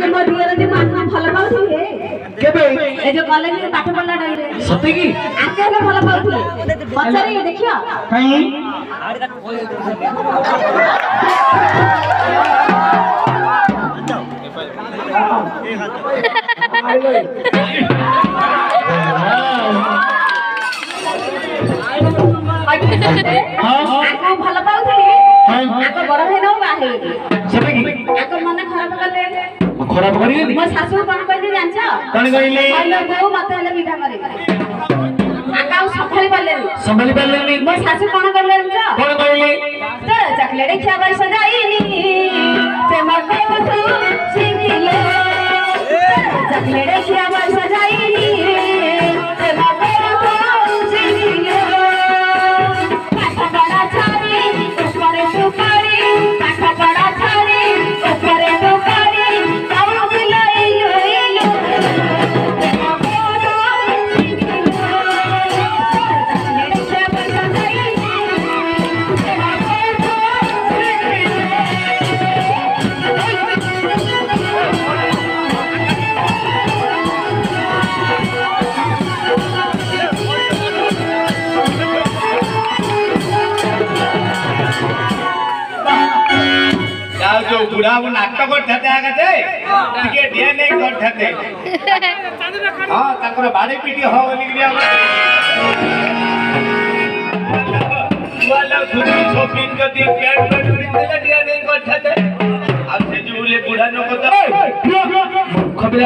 आगे मो दियर जे माथु भल पाउथि हे केबे ए जो कॉलेज में पाठ पढ़ला डाई रे सते की आगे ले भल पाउथि पचारे देखियो कहीं आको भल पाउथि आको बड़ भाई न बाहे सते की आको मन खराब करले खराब करी मो सासू कोन कहले जानछ कोन कहले कहले गो मते हले विदा करे आकाउ संभाली पाले मो सासू कोन कहले जानछ कोन कहले तोर चकलेट खियाबा सजाइनी प्रेम को तू सिंगिले चकलेट खियाबा सजाइनी प्रेम को तू सिंगिले पाठ पढ़ा छाड़ी ऊपर सुपारी पाठ पढ़ा छाड़ी ऊपर सुपारी काऊ बिलाई लइलो प्रेम को तू सिंगिले चकलेट खियाबा सजाइनी जो बुढ़ा वो नाटक करते आगे टिके ढे नहीं करते हां ताकर बाड़ी पीटी हो बोली गया वाला खुदी शॉपिंग कर दिए पेट पर उड़ते ढे नहीं करते अब से जो ले बुढ़ा न को खबरे